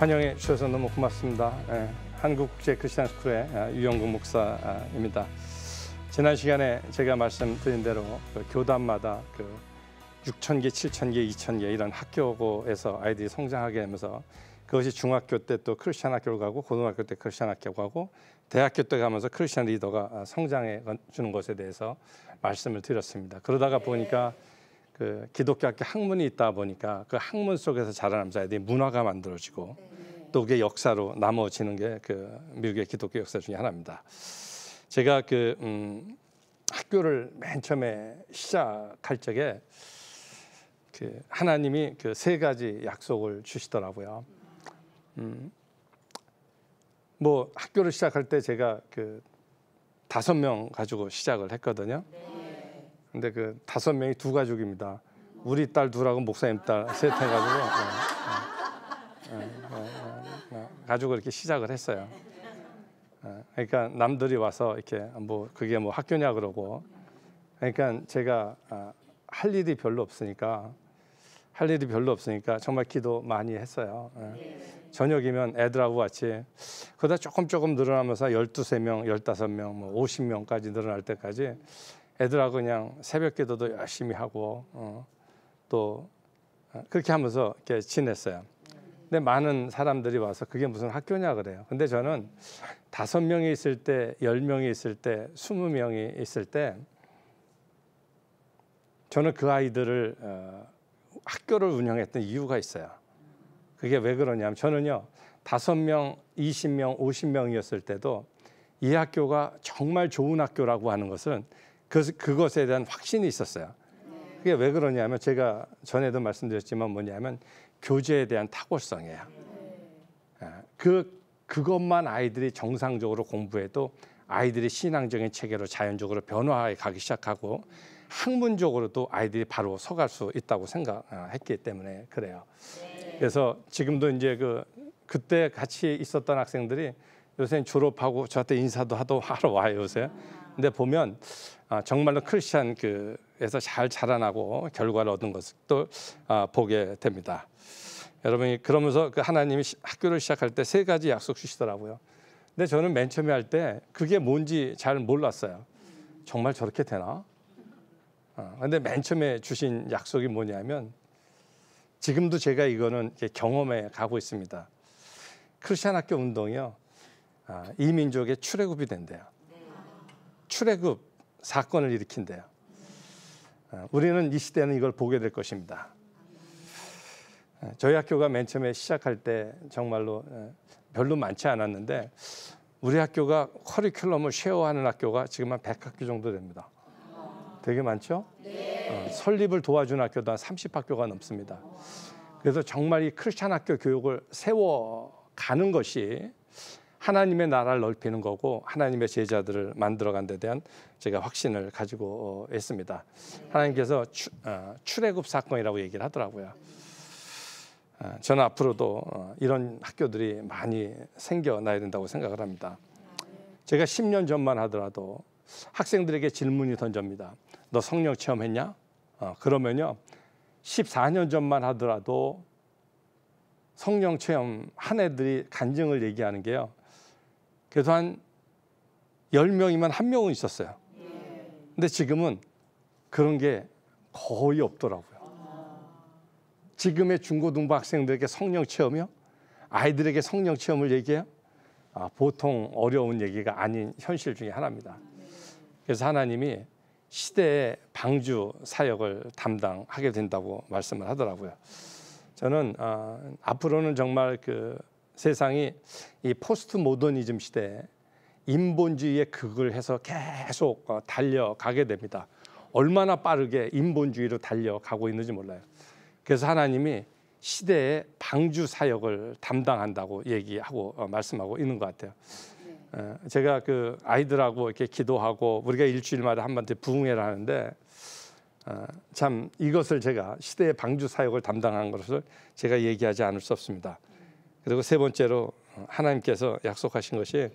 환영해 주셔서 너무 고맙습니다. 한국국제크리스천스쿨의 유영국 목사입니다. 지난 시간에 제가 말씀드린 대로 교단마다 6,000개, 7,000개, 2,000개 이런 학교에서 아이들이 성장하게 되면서 그것이 중학교 때 또 크리스천 학교를 가고 고등학교 때 크리스천 학교 가고 대학교 때 가면서 크리스천 리더가 성장해 주는 것에 대해서 말씀을 드렸습니다. 그러다가 보니까 그 기독교 학교 학문이 있다 보니까 그 학문 속에서 자라나면서 아이들이 문화가 만들어지고 또 그게 역사로 남아지는 게 그 미국의 기독교 역사 중에 하나입니다. 제가 학교를 맨 처음에 시작할 적에 하나님이 그 세 가지 약속을 주시더라고요. 뭐 학교를 시작할 때 제가 5명 가지고 시작을 했거든요. 근데 5명이 두 가족입니다. 우리 딸 둘하고 목사님 딸 셋 해가지고 가지고 이렇게 시작을 했어요. 그러니까 남들이 와서 이렇게 그게 학교냐 그러고, 그러니까 제가 할 일이 별로 없으니까 정말 기도 많이 했어요. 저녁이면 애들하고 같이 그러다 조금 늘어나면서 12명, 15명, 50명까지 늘어날 때까지 애들하고 그냥 새벽 기도도 열심히 하고 또 그렇게 하면서 이렇게 지냈어요. 근데 많은 사람들이 와서 그게 무슨 학교냐 그래요. 근데 저는 5명이 있을 때, 10명이 있을 때, 20명이 있을 때 저는 그 아이들을 학교를 운영했던 이유가 있어요. 그게 왜 그러냐면 저는요 5명, 20명, 50명이었을 때도 이 학교가 정말 좋은 학교라고 하는 것은 그것에 대한 확신이 있었어요. 그게 왜 그러냐면 제가 전에도 말씀드렸지만 뭐냐면 교제에 대한 탁월성이에요. 그것만 아이들이 정상적으로 공부해도 아이들이 신앙적인 체계로 자연적으로 변화해 가기 시작하고 학문적으로도 아이들이 바로 서갈 수 있다고 생각했기 때문에 그래요. 그래서 지금도 이제 그때 같이 있었던 학생들이 요새 졸업하고 저한테 인사도 하러 와요 요새. 근데 보면 정말로 크리스천에서 잘 자라나고 결과를 얻은 것을 또 보게 됩니다. 여러분이 그러면서 하나님이 학교를 시작할 때 3가지 약속 주시더라고요. 근데 저는 맨 처음에 할 때 그게 뭔지 잘 몰랐어요. 정말 저렇게 되나? 근데 맨 처음에 주신 약속이 뭐냐면 지금도 제가 이거는 경험해 가고 있습니다. 크리스천 학교 운동이요 이 민족의 출애굽이 된대요. 출애굽 사건을 일으킨대요. 우리는 이 시대는 이걸 보게 될 것입니다. 저희 학교가 맨 처음에 시작할 때 정말로 별로 많지 않았는데 우리 학교가 커리큘럼을 쉐어하는 학교가 지금 한 100학교 정도 됩니다. 되게 많죠? 설립을 도와준 학교도 한 30학교가 넘습니다. 그래서 정말 이 크리스천 학교 교육을 세워가는 것이 하나님의 나라를 넓히는 거고 하나님의 제자들을 만들어간 데 대한 제가 확신을 가지고 있습니다. 하나님께서 출애굽 사건이라고 얘기를 하더라고요. 저는 앞으로도 이런 학교들이 많이 생겨나야 된다고 생각을 합니다. 제가 10년 전만 하더라도 학생들에게 질문이 던집니다. 너 성령 체험했냐? 그러면요 14년 전만 하더라도 성령 체험 한 애들이 간증을 얘기하는 게요 그래도 한 10명이면 1명은 있었어요. 근데 지금은 그런 게 거의 없더라고요. 지금의 중고등부 학생들에게 성령 체험이요? 아이들에게 성령 체험을 얘기해요? 보통 어려운 얘기가 아닌 현실 중에 하나입니다. 그래서 하나님이 시대의 방주 사역을 담당하게 된다고 말씀을 하더라고요. 저는 앞으로는 정말 세상이 이 포스트 모더니즘 시대에 인본주의의 극을 해서 계속 달려가게 됩니다. 얼마나 빠르게 인본주의로 달려가고 있는지 몰라요. 그래서 하나님이 시대의 방주 사역을 담당한다고 얘기하고 말씀하고 있는 것 같아요. 제가 아이들하고 이렇게 기도하고 우리가 일주일마다 한 번 부흥회를 하는데 참 이것을 제가 시대의 방주 사역을 담당한 것을 제가 얘기하지 않을 수 없습니다. 그리고 3번째로 하나님께서 약속하신 것이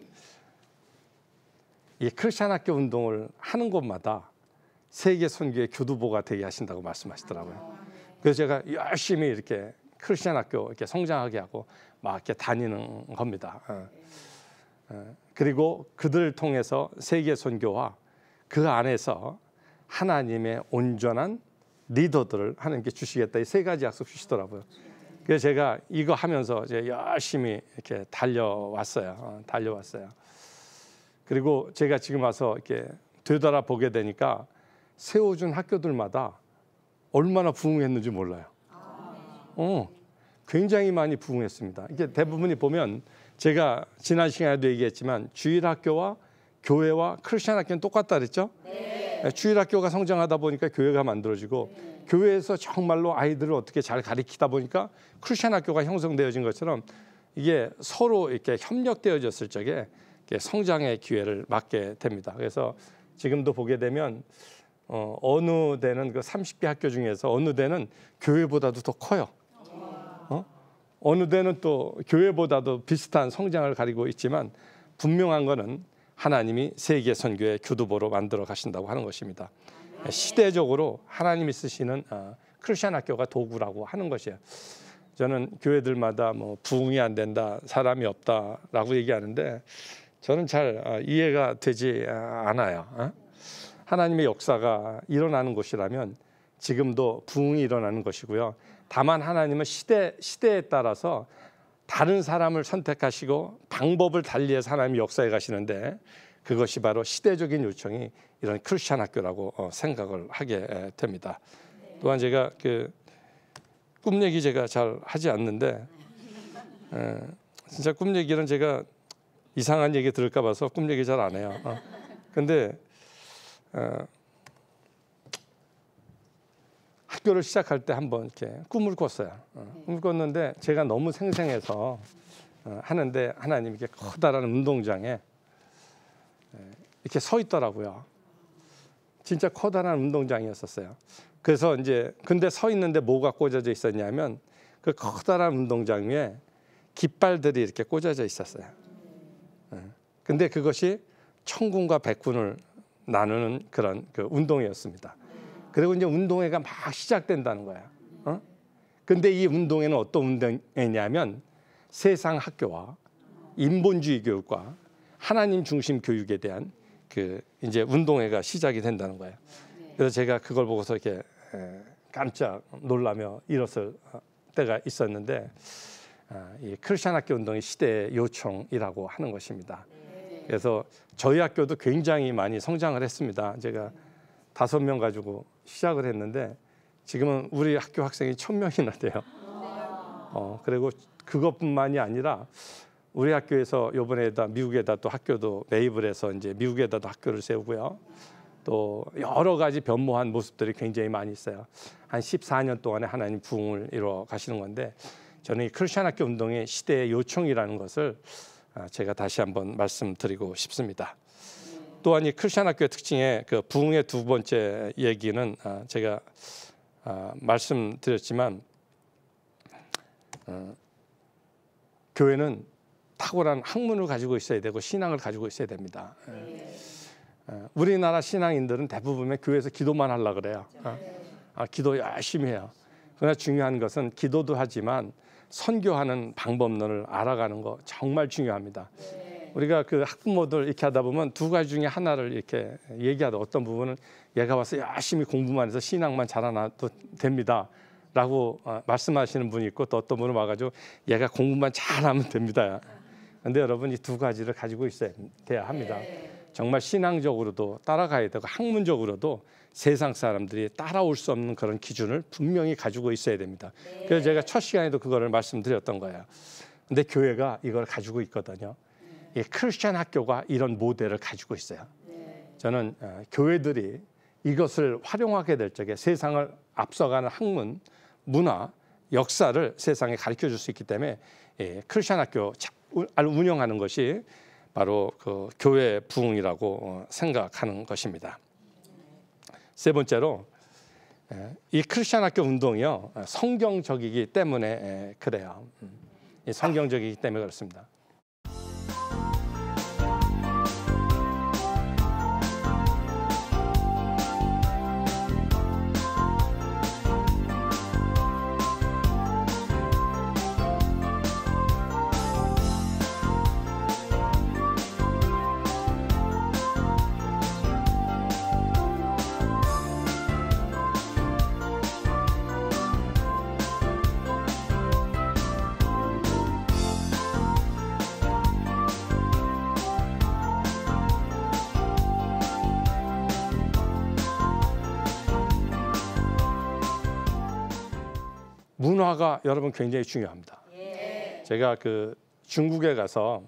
이 크리스천 학교 운동을 하는 곳마다 세계 선교의 교두보가 되게 하신다고 말씀하시더라고요. 그래서 제가 열심히 이렇게 크리스천 학교 이렇게 성장하게 하고 막 이렇게 다니는 겁니다. 그리고 그들을 통해서 세계 선교와 그 안에서 하나님의 온전한 리더들을 하나님께 주시겠다, 이 세 가지 약속 주시더라고요. 그래서 제가 이거 하면서 이제 열심히 이렇게 달려왔어요. 그리고 제가 지금 와서 이렇게 되돌아 보게 되니까 세워준 학교들마다 얼마나 부흥했는지 몰라요. 굉장히 많이 부흥했습니다. 이게 대부분이 보면 제가 지난 시간에도 얘기했지만 주일학교와 교회와 크리스천 학교는 똑같다 그랬죠? 네. 주일학교가 성장하다 보니까 교회가 만들어지고 교회에서 정말로 아이들을 어떻게 잘 가르치다 보니까 크리스천 학교가 형성되어진 것처럼 이게 서로 이렇게 협력되어졌을 적에 성장의 기회를 맞게 됩니다. 그래서 지금도 보게 되면 어느 데는 그 30개 학교 중에서 어느 데는 교회보다도 더 커요. 어느 데는 또 교회보다도 비슷한 성장을 가지고 있지만 분명한 거는 하나님이 세계 선교의 교두보로 만들어 가신다고 하는 것입니다. 시대적으로 하나님이 쓰시는 크리스천 학교가 도구라고 하는 것이에요. 저는 교회들마다 뭐 부흥이 안 된다, 사람이 없다라고 얘기하는데 저는 잘 이해가 되지 않아요. 하나님의 역사가 일어나는 곳이라면 지금도 부흥이 일어나는 것이고요. 다만 하나님은 시대에 따라서 다른 사람을 선택하시고 방법을 달리해서 하나님이 역사해 가시는데 그것이 바로 시대적인 요청이 이런 크리스천 학교라고 생각을 하게 됩니다. 또한 제가 그 꿈 얘기 제가 잘 하지 않는데 진짜 꿈 얘기는 제가 이상한 얘기 들을까 봐서 꿈 얘기 잘 안 해요. 근데 학교를 시작할 때 한번 이렇게 꿈을 꿨어요. 꿈을 꿨는데 제가 너무 생생해서 하는데 하나님 이렇게 커다란 운동장에 이렇게 서 있더라고요. 진짜 커다란 운동장이었었어요. 그래서 이제 근데 서 있는데 뭐가 꽂아져 있었냐면 그 커다란 운동장 위에 깃발들이 이렇게 꽂아져 있었어요. 근데 그것이 천군과 백군을 나누는 그런 그 운동회였습니다. 그리고 이제 운동회가 막 시작된다는 거야. 근데 이 운동회는 어떤 운동회냐면 세상 학교와 인본주의 교육과 하나님 중심 교육에 대한 그 이제 운동회가 시작이 된다는 거예요. 그래서 제가 그걸 보고서 이렇게 깜짝 놀라며 일었을 때가 있었는데 이 크리스천 학교 운동이 시대의 요청이라고 하는 것입니다. 그래서 저희 학교도 굉장히 많이 성장을 했습니다. 제가 5명 가지고 시작을 했는데 지금은 우리 학교 학생이 1000명이나 돼요. 그리고 그것뿐만이 아니라 우리 학교에서 이번에다 미국에다 또 학교도 매입을 해서 이제 미국에다도 학교를 세우고요. 또 여러 가지 변모한 모습들이 굉장히 많이 있어요. 한 14년 동안에 하나님 부흥을 이루어 가시는 건데 저는 이 크리스천 학교 운동의 시대의 요청이라는 것을 제가 다시 한번 말씀드리고 싶습니다. 또한 이 크리스천 학교의 특징의 그 부흥의 두 번째 얘기는 제가 말씀드렸지만 교회는 탁월한 학문을 가지고 있어야 되고 신앙을 가지고 있어야 됩니다. 우리나라 신앙인들은 대부분 교회에서 기도만 하려고 그래요. 기도 열심히 해요. 그러나 중요한 것은 기도도 하지만 선교하는 방법론을 알아가는 거 정말 중요합니다. 우리가 그 학부모들 이렇게 하다 보면 두 가지 중에 하나를 이렇게 얘기하다 어떤 부분은 얘가 와서 열심히 공부만 해서 신앙만 잘하나도 됩니다 라고 말씀하시는 분이 있고 또 어떤 분은 와가지고 얘가 공부만 잘하면 됩니다. 그런데 여러분 이 두 가지를 가지고 돼야 합니다. 정말 신앙적으로도 따라가야 되고 학문적으로도 세상 사람들이 따라올 수 없는 그런 기준을 분명히 가지고 있어야 됩니다. 그래서 제가 첫 시간에도 그거를 말씀드렸던 거예요. 근데 교회가 이걸 가지고 있거든요. 이 크리스천 학교가 이런 모델을 가지고 있어요. 저는 교회들이 이것을 활용하게 될 적에 세상을 앞서가는 학문, 문화, 역사를 세상에 가르쳐 줄 수 있기 때문에 크리스천 학교 운영하는 것이 바로 그 교회 부흥이라고 생각하는 것입니다. 세 번째로 이 크리스천 학교 운동이요 성경적이기 때문에 그래요. 성경적이기 때문에 그렇습니다. 문화가 여러분 굉장히 중요합니다. 제가 그 중국에 가서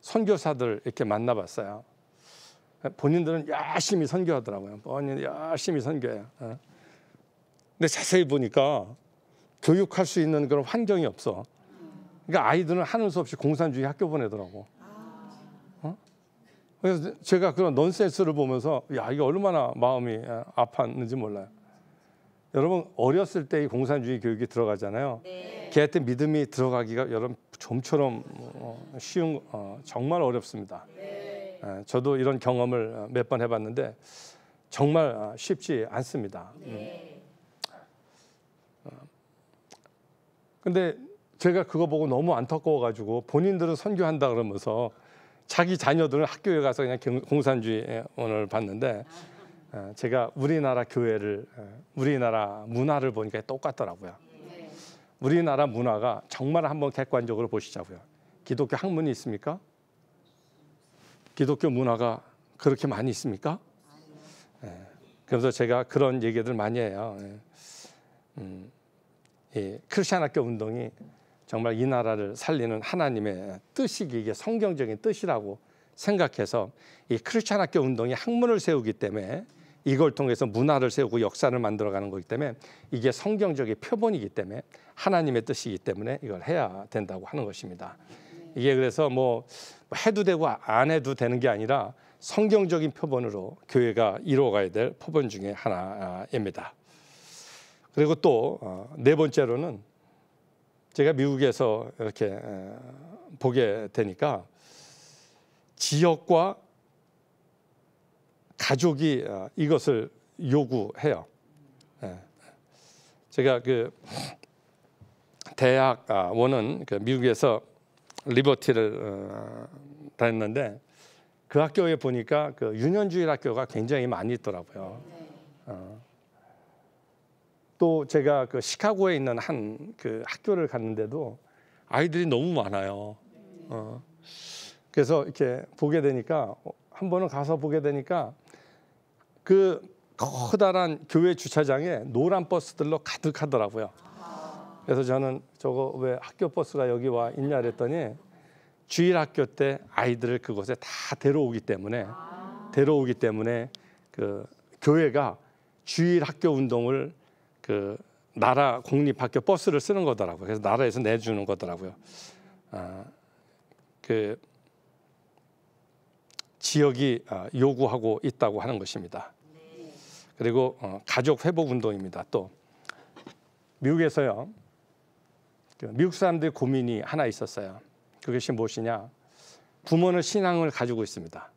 선교사들 이렇게 만나봤어요. 본인들은 열심히 선교하더라고요. 본인 열심히 선교해요. 근데 자세히 보니까 교육할 수 있는 그런 환경이 없어. 그러니까 아이들은 하는 수 없이 공산주의 학교 보내더라고. 그래서 제가 그런 넌센스를 보면서 야, 이게 얼마나 마음이 아팠는지 몰라요. 여러분 어렸을 때 이 공산주의 교육이 들어가잖아요. 걔한테 믿음이 들어가기가 여러분 좀처럼 쉬운 정말 어렵습니다. 저도 이런 경험을 몇 번 해봤는데 정말 쉽지 않습니다. 근데 제가 그거 보고 너무 안타까워가지고 본인들은 선교한다 그러면서 자기 자녀들은 학교에 가서 그냥 공산주의원을 봤는데 제가 우리나라 교회를 우리나라 문화를 보니까 똑같더라고요. 우리나라 문화가 정말 한번 객관적으로 보시자고요. 기독교 학문이 있습니까? 기독교 문화가 그렇게 많이 있습니까? 그래서 제가 그런 얘기들 많이 해요. 크리스천 학교 운동이 정말 이 나라를 살리는 하나님의 뜻이기, 이게 성경적인 뜻이라고 생각해서 이 크리스천 학교 운동이 학문을 세우기 때문에 이걸 통해서 문화를 세우고 역사를 만들어가는 거기 때문에 이게 성경적인 표본이기 때문에 하나님의 뜻이기 때문에 이걸 해야 된다고 하는 것입니다. 이게 그래서 뭐 해도 되고 안 해도 되는 게 아니라 성경적인 표본으로 교회가 이루어가야 될 표본 중에 하나입니다. 그리고 또 네 번째로는 제가 미국에서 이렇게 보게 되니까 지역과 가족이 이것을 요구해요. 제가 그 대학원은 그 미국에서 리버티를 다녔는데 그 학교에 보니까 그 유년주일 학교가 굉장히 많이 있더라고요. 또 제가 그 시카고에 있는 한 그 학교를 갔는데도 아이들이 너무 많아요. 그래서 이렇게 보게 되니까 한 번은 가서 보게 되니까 그 커다란 교회 주차장에 노란 버스들로 가득하더라고요. 그래서 저는 저거 왜 학교 버스가 여기 와 있냐 그랬더니 주일 학교 때 아이들을 그곳에 다 데려오기 때문에 그 교회가 주일 학교 운동을 그 나라 공립학교 버스를 쓰는 거더라고요. 그래서 나라에서 내주는 거더라고요. 그 지역이 요구하고 있다고 하는 것입니다. 그리고 가족 회복 운동입니다. 또 미국에서요, 미국 사람들의 고민이 하나 있었어요. 그것이 무엇이냐? 부모는 신앙을 가지고 있습니다.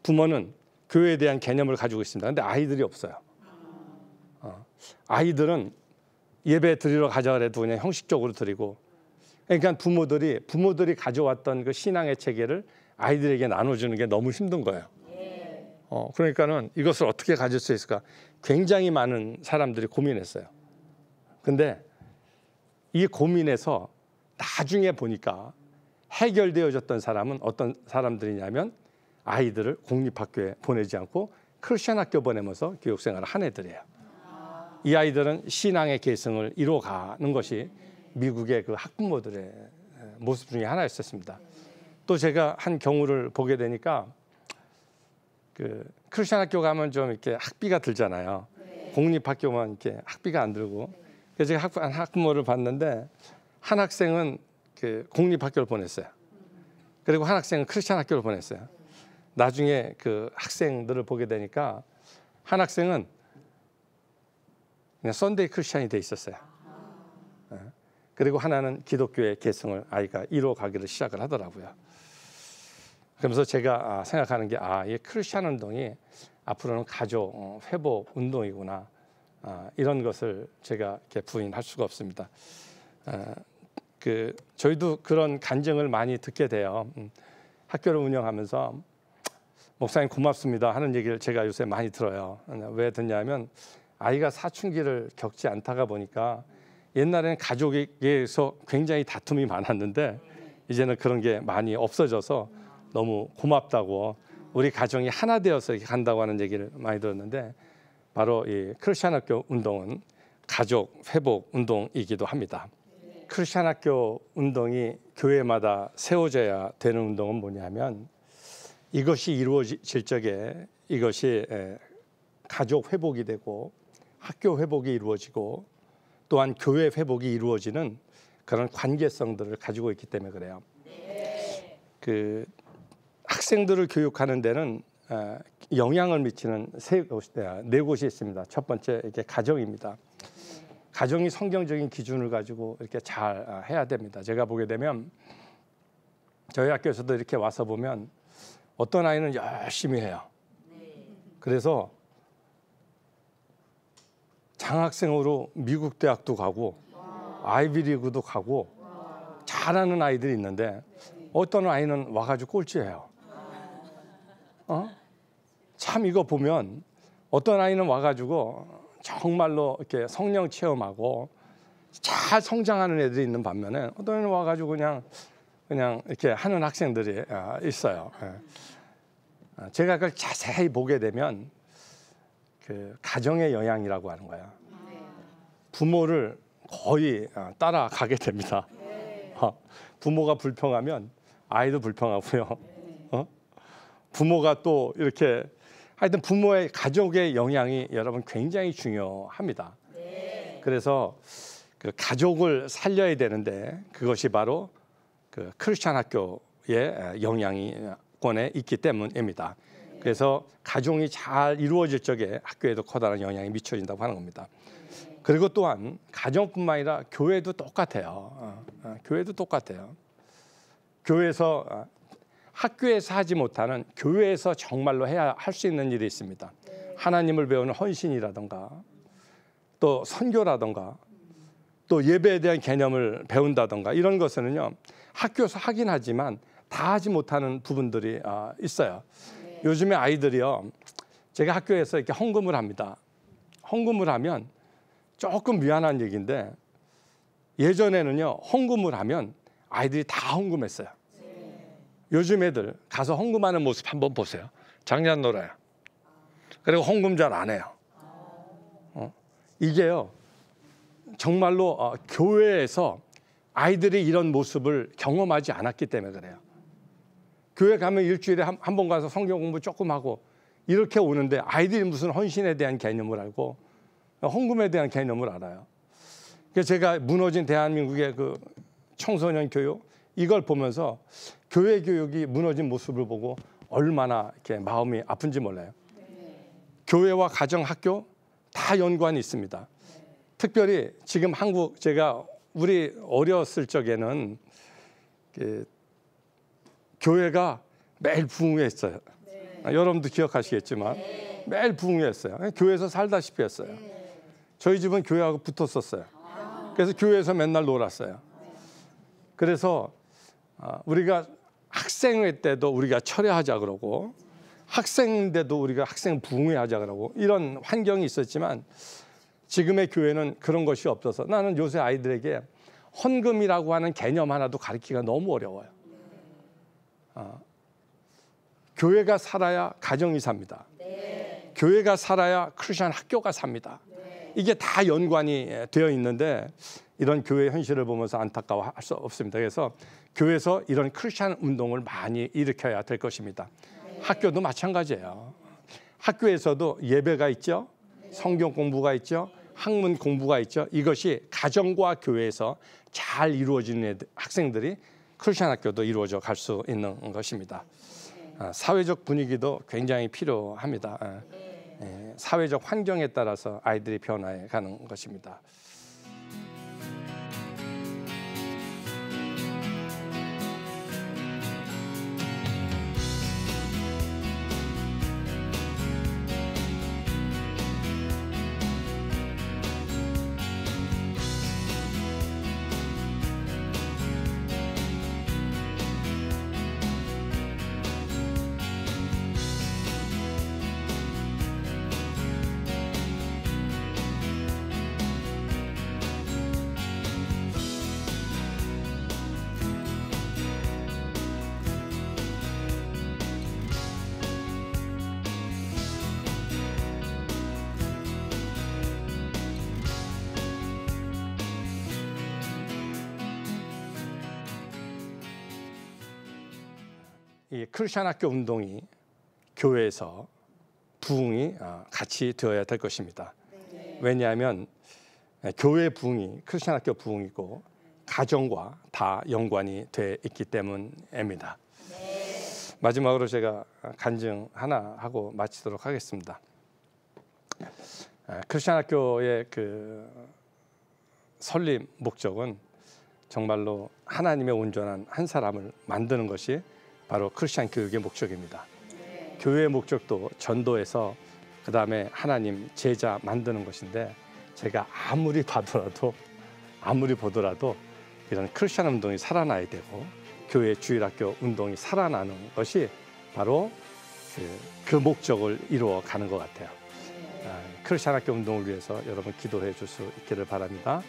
부모는 교회에 대한 개념을 가지고 있습니다. 근데 아이들이 없어요. 아이들은 예배 드리러 가자 그래도 그냥 형식적으로 드리고, 그러니까 부모들이 가져왔던 그 신앙의 체계를 아이들에게 나눠주는 게 너무 힘든 거예요. 그러니까는 이것을 어떻게 가질 수 있을까? 굉장히 많은 사람들이 고민했어요. 근데 이 고민에서 나중에 보니까 해결되어졌던 사람은 어떤 사람들이냐면 아이들을 공립학교에 보내지 않고 크리스천 학교 보내면서 교육생활을 한 애들이에요. 이 아이들은 신앙의 계승을 이루어가는 것이 미국의 그 학부모들의 모습 중에 하나였었습니다. 또 제가 한 경우를 보게 되니까 그 크리스천 학교 가면 좀 이렇게 학비가 들잖아요. 공립학교만 이렇게 학비가 안 들고. 그래서 제가 한 학부모를 봤는데 한 학생은 그 공립학교를 보냈어요. 그리고 한 학생은 크리스천 학교를 보냈어요. 나중에 그 학생들을 보게 되니까 한 학생은 그냥 썬데이 크리스천이 돼 있었어요. 그리고 하나는 기독교의 계승을 아이가 이루어가기를 시작을 하더라고요. 그러면서 제가 생각하는 게 이 크리스천 운동이 앞으로는 가족 회복 운동이구나, 이런 것을 제가 이렇게 부인할 수가 없습니다. 그 저희도 그런 간증을 많이 듣게 돼요. 학교를 운영하면서 목사님 고맙습니다 하는 얘기를 제가 요새 많이 들어요. 왜 듣냐면 아이가 사춘기를 겪지 않다가 보니까 옛날에는 가족에게서 굉장히 다툼이 많았는데 이제는 그런 게 많이 없어져서 너무 고맙다고, 우리 가정이 하나 되어서 이렇게 간다고 하는 얘기를 많이 들었는데 바로 이 크리스천 학교 운동은 가족 회복 운동이기도 합니다. 크리스천 학교 운동이 교회마다 세워져야 되는 운동은 뭐냐면 이것이 이루어질 적에 이것이 가족 회복이 되고 학교 회복이 이루어지고 또한 교회 회복이 이루어지는 그런 관계성들을 가지고 있기 때문에 그래요. 그 학생들을 교육하는 데는 영향을 미치는 네 곳이 있습니다. 첫 번째 이게 가정입니다. 가정이 성경적인 기준을 가지고 이렇게 잘 해야 됩니다. 제가 보게 되면 저희 학교에서도 이렇게 와서 보면 어떤 아이는 열심히 해요. 그래서 장학생으로 미국 대학도 가고 아이비리그도 가고 잘하는 아이들이 있는데 어떤 아이는 와가지고 꼴찌해요. 참 이거 보면 어떤 아이는 와가지고 정말로 이렇게 성령 체험하고 잘 성장하는 애들이 있는 반면에 어떤 애는 와가지고 그냥 이렇게 하는 학생들이 있어요. 제가 그걸 자세히 보게 되면 그 가정의 영향이라고 하는 거야. 부모를 거의 따라가게 됩니다. 부모가 불평하면 아이도 불평하고요. 부모가 또 이렇게 하여튼 부모의 가족의 영향이 여러분 굉장히 중요합니다. 그래서 그 가족을 살려야 되는데 그것이 바로 그 크리스천 학교의 영향권에 있기 때문입니다. 그래서 가정이 잘 이루어질 적에 학교에도 커다란 영향이 미쳐진다고 하는 겁니다. 그리고 또한 가정뿐만 아니라 교회도 똑같아요. 교회도 똑같아요. 교회에서 학교에서 하지 못하는 교회에서 정말로 해야 할 수 있는 일이 있습니다. 하나님을 배우는 헌신이라든가 또 선교라든가 또 예배에 대한 개념을 배운다든가 이런 것은요 학교에서 하긴 하지만 다 하지 못하는 부분들이 있어요. 요즘에 아이들이요 제가 학교에서 이렇게 헌금을 합니다. 헌금을 하면 조금 미안한 얘기인데 예전에는요 헌금을 하면 아이들이 다 헌금했어요. 요즘 애들 가서 헌금하는 모습 한번 보세요. 장난 놀아요. 그리고 헌금 잘 안 해요. 이게요 정말로 교회에서 아이들이 이런 모습을 경험하지 않았기 때문에 그래요. 교회 가면 일주일에 한 번 가서 성경 공부 조금 하고 이렇게 오는데 아이들이 무슨 헌신에 대한 개념을 알고 헌금에 대한 개념을 알아요. 그래서 제가 무너진 대한민국의 그 청소년 교육 이걸 보면서 교회 교육이 무너진 모습을 보고 얼마나 이렇게 마음이 아픈지 몰라요. 교회와 가정, 학교 다 연관이 있습니다. 특별히 지금 한국 제가 우리 어렸을 적에는 그 교회가 매일 부흥회했어요. 여러분도 기억하시겠지만 매일 부흥회했어요. 교회에서 살다시피 했어요. 저희 집은 교회하고 붙었었어요. 그래서 교회에서 맨날 놀았어요. 그래서 우리가 학생회 때도 우리가 철회하자 그러고 학생인데도 우리가 학생 부흥회하자 그러고 이런 환경이 있었지만 지금의 교회는 그런 것이 없어서 나는 요새 아이들에게 헌금이라고 하는 개념 하나도 가르치기가 너무 어려워요. 교회가 살아야 가정이 삽니다. 교회가 살아야 크리스천 학교가 삽니다. 이게 다 연관이 되어 있는데 이런 교회 현실을 보면서 안타까워할 수 없습니다. 그래서 교회에서 이런 크리스천 운동을 많이 일으켜야 될 것입니다. 학교도 마찬가지예요. 학교에서도 예배가 있죠. 성경 공부가 있죠. 학문 공부가 있죠. 이것이 가정과 교회에서 잘 이루어지는 학생들이 크리스천 학교도 이루어져 갈 수 있는 것입니다. 사회적 분위기도 굉장히 필요합니다. 사회적 환경에 따라서 아이들이 변화해 가는 것입니다. 이 크리스천 학교 운동이 교회에서 부흥이 같이 되어야 될 것입니다. 왜냐하면 교회 부흥이 크리스천 학교 부흥이고 가정과 다 연관이 돼 있기 때문입니다. 마지막으로 제가 간증 하나 하고 마치도록 하겠습니다. 크리스천 학교의 그 설립 목적은 정말로 하나님의 온전한 한 사람을 만드는 것이 바로 크리스천 교육의 목적입니다. 교회의 목적도 전도해서 그 다음에 하나님 제자 만드는 것인데, 제가 아무리 보더라도 이런 크리스천 운동이 살아나야 되고 교회 주일학교 운동이 살아나는 것이 바로 그 목적을 이루어가는 것 같아요. 크리스천 학교 운동을 위해서 여러분 기도해 줄 수 있기를 바랍니다.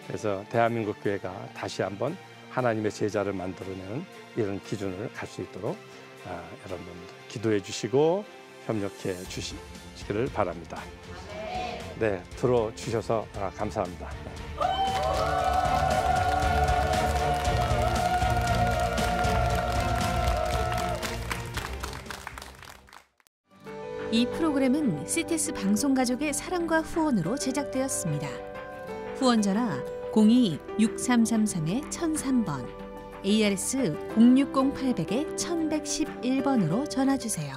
그래서 대한민국 교회가 다시 한번 하나님의 제자를 만들어내는 이런 기준을 갈 수 있도록 여러분 기도해 주시고 협력해 주시기를 바랍니다. 네, 들어주셔서 감사합니다. 이 프로그램은 CTS 방송가족의 사랑과 후원으로 제작되었습니다. 후원 전화 02-6333-1003번, ARS 060-800-1111번으로 전화 주세요.